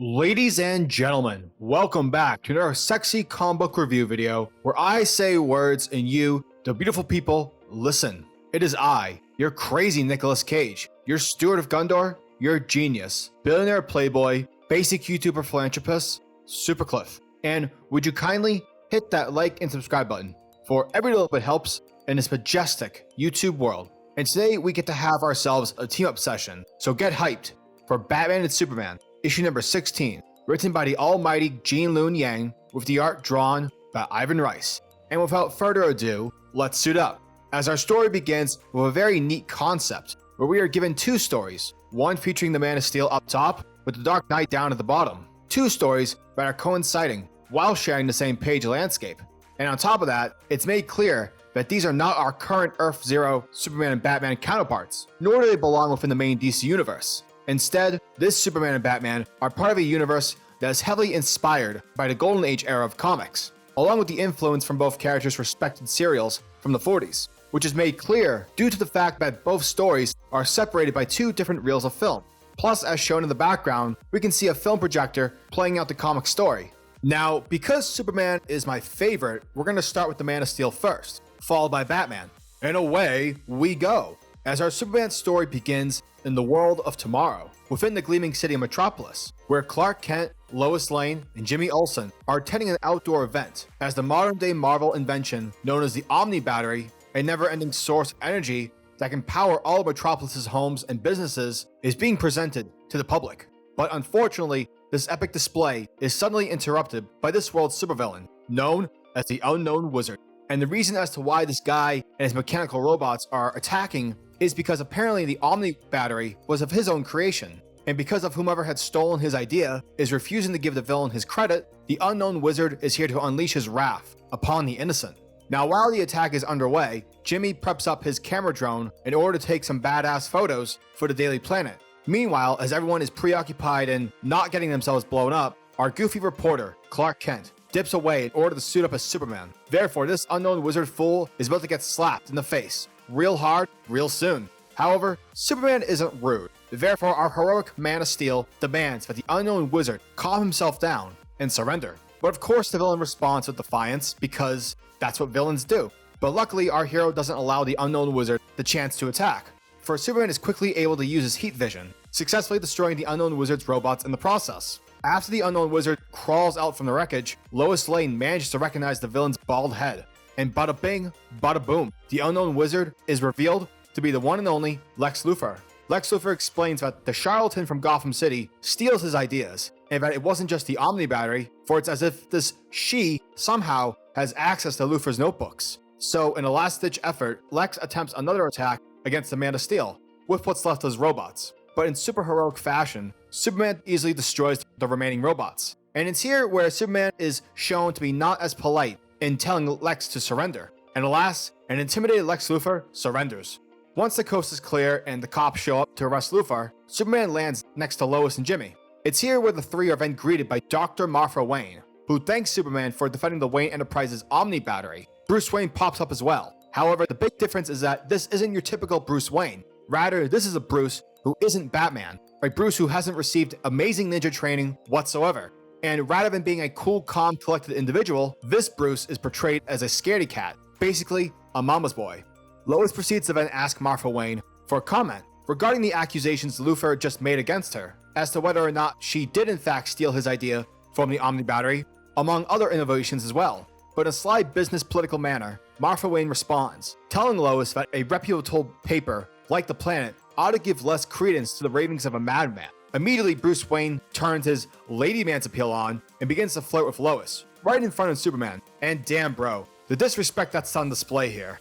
Ladies and gentlemen, welcome back to another sexy comic book review video where I say words and you, the beautiful people, listen. It is I, your crazy Nicolas Cage, your steward of Gondor, your genius, billionaire playboy, basic YouTuber philanthropist, SuperCliff. And would you kindly hit that like and subscribe button, for every little bit helps in this majestic YouTube world. And today we get to have ourselves a team up session, so get hyped for Batman and Superman, issue number 16, written by the almighty Gene Luen Yang, with the art drawn by Ivan Reis. And without further ado, let's suit up, as our story begins with a very neat concept, where we are given two stories, one featuring the Man of Steel up top, with the Dark Knight down at the bottom. Two stories that are coinciding, while sharing the same page landscape. And on top of that, it's made clear that these are not our current Earth Zero Superman and Batman counterparts, nor do they belong within the main DC universe. Instead, this Superman and Batman are part of a universe that is heavily inspired by the Golden Age era of comics, along with the influence from both characters' respected serials from the 40s, which is made clear due to the fact that both stories are separated by two different reels of film. Plus, as shown in the background, we can see a film projector playing out the comic story. Now, because Superman is my favorite, we're going to start with the Man of Steel first, followed by Batman. And away we go, as our Superman story begins in the world of tomorrow, within the gleaming city of Metropolis, where Clark Kent, Lois Lane, and Jimmy Olsen are attending an outdoor event, as the modern-day Marvel invention known as the Omni Battery, a never-ending source of energy that can power all of Metropolis's homes and businesses, is being presented to the public. But unfortunately, this epic display is suddenly interrupted by this world's supervillain, known as the Unknown Wizard. And the reason as to why this guy and his mechanical robots are attacking is because apparently the Omni Battery was of his own creation, and because of whomever had stolen his idea is refusing to give the villain his credit, the Unknown Wizard is here to unleash his wrath upon the innocent. Now, while the attack is underway, Jimmy preps up his camera drone in order to take some badass photos for the Daily Planet. Meanwhile, as everyone is preoccupied in not getting themselves blown up, our goofy reporter, Clark Kent, dips away in order to suit up as Superman. Therefore, this Unknown Wizard fool is about to get slapped in the face, real hard, real soon. However, Superman isn't rude. Therefore, our heroic Man of Steel demands that the Unknown Wizard calm himself down and surrender. But of course, the villain responds with defiance, because that's what villains do. But luckily, our hero doesn't allow the Unknown Wizard the chance to attack, for Superman is quickly able to use his heat vision, successfully destroying the Unknown Wizard's robots in the process. After the Unknown Wizard crawls out from the wreckage, Lois Lane manages to recognize the villain's bald head. And bada bing, bada boom, the Unknown Wizard is revealed to be the one and only Lex Luthor. Lex Luthor explains that the charlatan from Gotham City steals his ideas, and that it wasn't just the Omni Battery, for it's as if this she somehow has access to Luthor's notebooks. So in a last-ditch effort, Lex attempts another attack against the Man of Steel, with what's left of his robots. But in superheroic fashion, Superman easily destroys the remaining robots. And it's here where Superman is shown to be not as polite in telling Lex to surrender. And alas, an intimidated Lex Luthor surrenders. Once the coast is clear and the cops show up to arrest Luthor, Superman lands next to Lois and Jimmy. It's here where the three are then greeted by Dr. Martha Wayne, who thanks Superman for defending the Wayne Enterprises Omni Battery. Bruce Wayne pops up as well. However, the big difference is that this isn't your typical Bruce Wayne. Rather, this is a Bruce who isn't Batman, a Bruce who hasn't received amazing ninja training whatsoever. And rather than being a cool, calm, collected individual, this Bruce is portrayed as a scaredy cat, basically a mama's boy. Lois proceeds to then ask Martha Wayne for a comment regarding the accusations Luthor just made against her, as to whether or not she did in fact steal his idea from the Omni Battery, among other innovations as well. But in a sly business political manner, Martha Wayne responds, telling Lois that a reputable paper, like The Planet, ought to give less credence to the ravings of a madman. Immediately, Bruce Wayne turns his lady man's appeal on and begins to flirt with Lois, right in front of Superman. And damn bro, the disrespect that's on display here.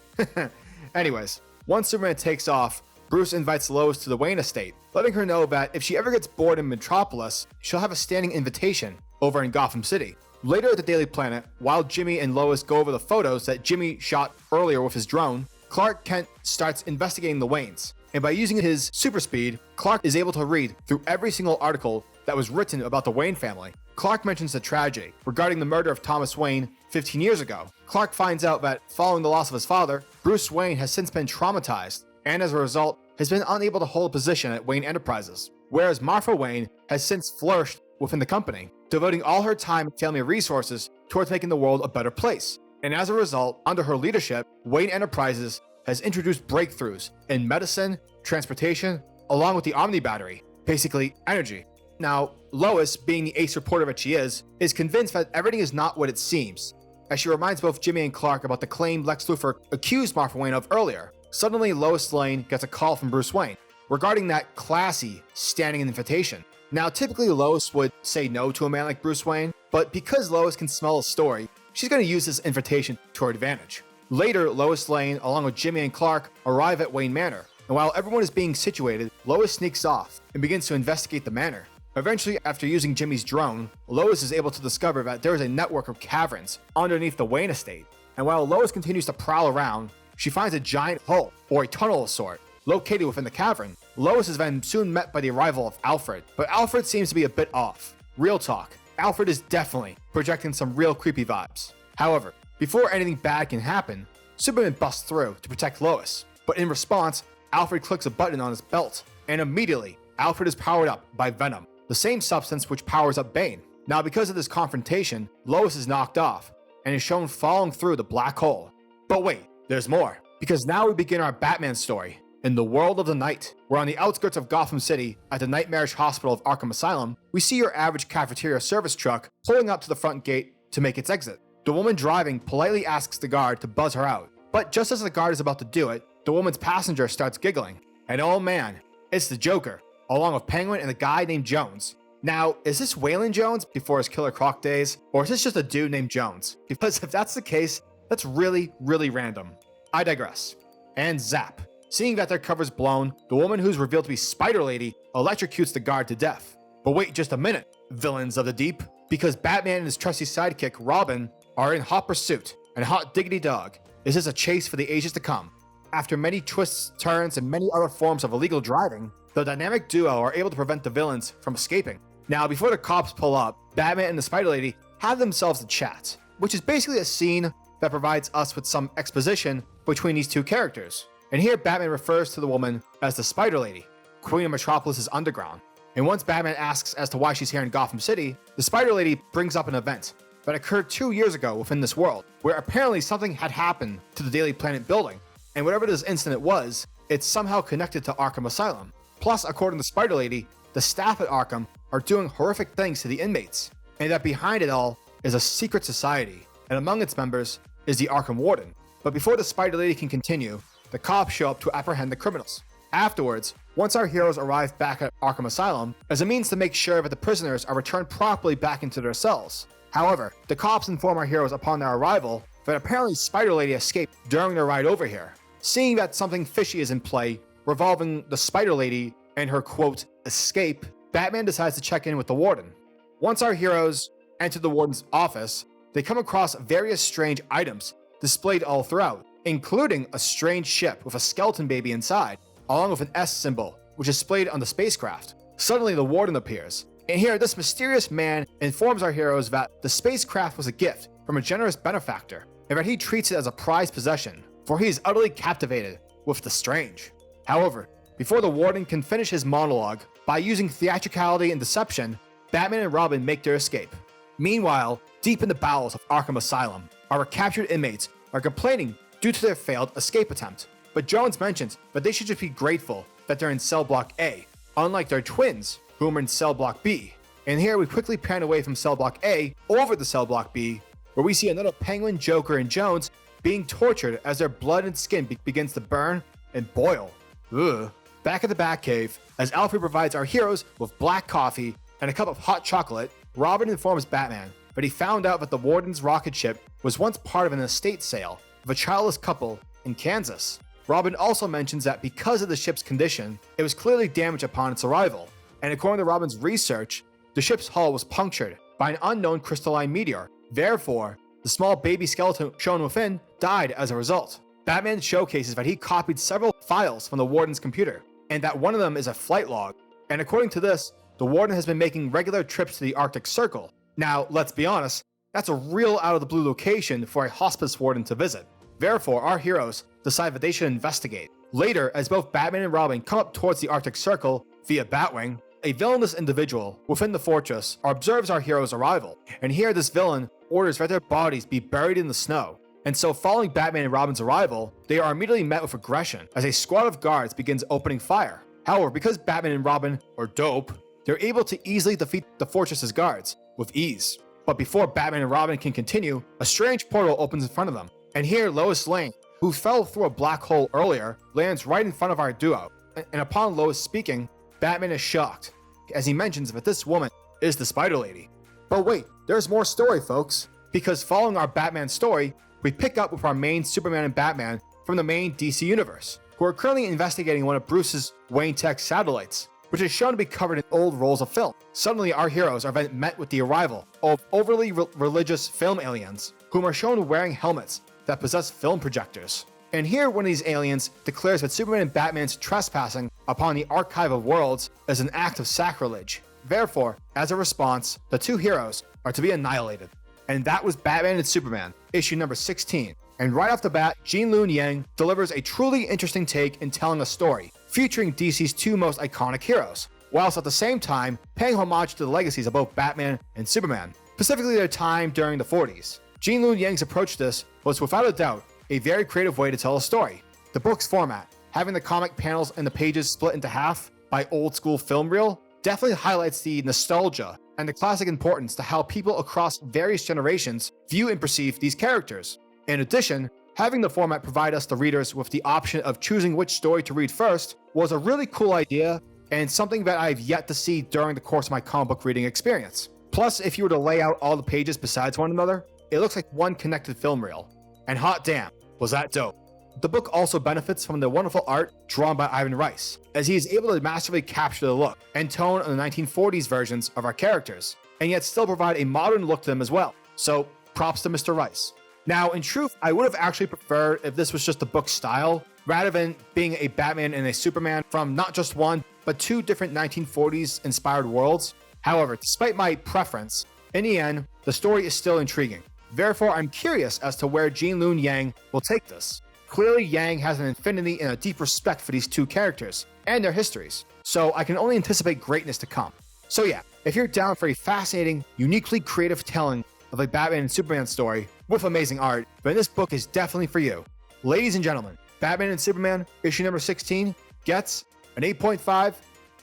Anyways, once Superman takes off, Bruce invites Lois to the Wayne estate, letting her know that if she ever gets bored in Metropolis, she'll have a standing invitation over in Gotham City. Later at the Daily Planet, while Jimmy and Lois go over the photos that Jimmy shot earlier with his drone, Clark Kent starts investigating the Waynes. And by using his super speed, Clark is able to read through every single article that was written about the Wayne family. Clark mentions the tragedy regarding the murder of Thomas Wayne 15 years ago. Clark finds out that following the loss of his father, Bruce Wayne has since been traumatized, and as a result, has been unable to hold a position at Wayne Enterprises. Whereas Martha Wayne has since flourished within the company, devoting all her time and family resources towards making the world a better place. And as a result, under her leadership, Wayne Enterprises has introduced breakthroughs in medicine, transportation, along with the Omni battery, basically energy. Now, Lois, being the ace reporter that she is convinced that everything is not what it seems, as she reminds both Jimmy and Clark about the claim Lex Luthor accused Martha Wayne of earlier. Suddenly, Lois Lane gets a call from Bruce Wayne regarding that classy standing invitation. Now, typically Lois would say no to a man like Bruce Wayne, but because Lois can smell a story, she's going to use this invitation to her advantage. Later, Lois Lane, along with Jimmy and Clark, arrive at Wayne Manor, and while everyone is being situated, Lois sneaks off and begins to investigate the manor. Eventually, after using Jimmy's drone, Lois is able to discover that there is a network of caverns underneath the Wayne estate, and while Lois continues to prowl around, she finds a giant hole, or a tunnel of sort, located within the cavern. Lois is then soon met by the arrival of Alfred, but Alfred seems to be a bit off. Real talk, Alfred is definitely projecting some real creepy vibes. However, before anything bad can happen, Superman busts through to protect Lois, but in response, Alfred clicks a button on his belt, and immediately, Alfred is powered up by Venom, the same substance which powers up Bane. Now, because of this confrontation, Lois is knocked off, and is shown falling through the black hole. But wait, there's more, because now we begin our Batman story. In the world of the night, we're on the outskirts of Gotham City at the Nightmarish Hospital of Arkham Asylum. We see your average cafeteria service truck pulling up to the front gate to make its exit. The woman driving politely asks the guard to buzz her out, but just as the guard is about to do it, the woman's passenger starts giggling. And oh man, it's the Joker, along with Penguin and a guy named Jones. Now, is this Waylon Jones before his Killer Croc days, or is this just a dude named Jones? Because if that's the case, that's really, really random. I digress. And zap. Seeing that their cover's blown, the woman who's revealed to be Spider Lady electrocutes the guard to death. But wait just a minute, villains of the deep, because Batman and his trusty sidekick, Robin, are in hot pursuit, and hot diggity dog, is this a chase for the ages to come? After many twists, turns, and many other forms of illegal driving, the dynamic duo are able to prevent the villains from escaping. Now, before the cops pull up, Batman and the Spider Lady have themselves a chat, which is basically a scene that provides us with some exposition between these two characters. And here Batman refers to the woman as the Spider Lady, Queen of Metropolis's underground. And once Batman asks as to why she's here in Gotham City, the Spider Lady brings up an event that occurred 2 years ago within this world, where apparently something had happened to the Daily Planet building. And whatever this incident was, it's somehow connected to Arkham Asylum. Plus, according to Spider Lady, the staff at Arkham are doing horrific things to the inmates, and that behind it all is a secret society, and among its members is the Arkham Warden. But before the Spider Lady can continue, the cops show up to apprehend the criminals. Afterwards, once our heroes arrive back at Arkham Asylum, as a means to make sure that the prisoners are returned properly back into their cells. However, the cops inform our heroes upon their arrival that apparently Spider Lady escaped during their ride over here. Seeing that something fishy is in play, revolving the Spider Lady and her quote, escape, Batman decides to check in with the Warden. Once our heroes enter the Warden's office, they come across various strange items displayed all throughout, including a strange ship with a skeleton baby inside, along with an S symbol, which is displayed on the spacecraft. Suddenly, the Warden appears, and here this mysterious man informs our heroes that the spacecraft was a gift from a generous benefactor, and that he treats it as a prized possession, for he is utterly captivated with the strange. However, before the Warden can finish his monologue, by using theatricality and deception, Batman and Robin make their escape. Meanwhile, deep in the bowels of Arkham Asylum, our captured inmates are complaining due to their failed escape attempt. But Jones mentions that they should just be grateful that they're in cell block A, unlike their twins, who are in cell block B. And here we quickly pan away from cell block A over to cell block B, where we see another Penguin, Joker, and Jones being tortured as their blood and skin begins to burn and boil. Ugh. Back at the Batcave, as Alfred provides our heroes with black coffee and a cup of hot chocolate, Robin informs Batman that he found out that the Warden's rocket ship was once part of an estate sale of a childless couple in Kansas. Robin also mentions that because of the ship's condition, it was clearly damaged upon its arrival, and according to Robin's research, the ship's hull was punctured by an unknown crystalline meteor. Therefore, the small baby skeleton shown within died as a result. Batman showcases that he copied several files from the Warden's computer, and that one of them is a flight log. And according to this, the Warden has been making regular trips to the Arctic Circle. Now, let's be honest, that's a real out-of-the-blue location for a hospice warden to visit. Therefore, our heroes decide that they should investigate. Later, as both Batman and Robin come up towards the Arctic Circle via Batwing, A villainous individual within the fortress observes our hero's arrival, and here this villain orders that their bodies be buried in the snow. And so following Batman and Robin's arrival, they are immediately met with aggression as a squad of guards begins opening fire. However, because Batman and Robin are dope, they're able to easily defeat the fortress's guards with ease. But before Batman and Robin can continue, a strange portal opens in front of them. And here Lois Lane, who fell through a black hole earlier, lands right in front of our duo. And upon Lois speaking, Batman is shocked, as he mentions that this woman is the Spider Lady. But wait, there's more story, folks. Because following our Batman story, we pick up with our main Superman and Batman from the main DC universe, who are currently investigating one of Bruce's Wayne Tech satellites, which is shown to be covered in old rolls of film. Suddenly, our heroes are then met with the arrival of overly religious film aliens, whom are shown wearing helmets that possess film projectors. And here, one of these aliens declares that Superman and Batman's trespassing upon the Archive of Worlds is an act of sacrilege. Therefore, as a response, the two heroes are to be annihilated. And that was Batman and Superman, issue number 16. And right off the bat, Gene Luen Yang delivers a truly interesting take in telling a story, featuring DC's two most iconic heroes, whilst at the same time paying homage to the legacies of both Batman and Superman, specifically their time during the 40s. Gene Luen Yang's approach to this was without a doubt a very creative way to tell a story. The book's format, having the comic panels and the pages split into half by old school film reel, definitely highlights the nostalgia and the classic importance to how people across various generations view and perceive these characters. In addition, having the format provide us the readers with the option of choosing which story to read first was a really cool idea and something that I've yet to see during the course of my comic book reading experience. Plus, if you were to lay out all the pages besides one another, it looks like one connected film reel. And hot damn, was that dope. The book also benefits from the wonderful art drawn by Ivan Reis, as he is able to masterfully capture the look and tone of the 1940s versions of our characters, and yet still provide a modern look to them as well. So, props to Mr. Reis. Now, in truth, I would have actually preferred if this was just the book style, rather than being a Batman and a Superman from not just one, but two different 1940s inspired worlds. However, despite my preference, in the end, the story is still intriguing. Therefore, I'm curious as to where Gene Luen Yang will take this. Clearly, Yang has an infinity and a deep respect for these two characters and their histories, so I can only anticipate greatness to come. So yeah, if you're down for a fascinating, uniquely creative telling of a Batman and Superman story with amazing art, then this book is definitely for you. Ladies and gentlemen, Batman and Superman, issue number 16, gets an 8.5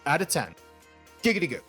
out of 10. Giggity goo.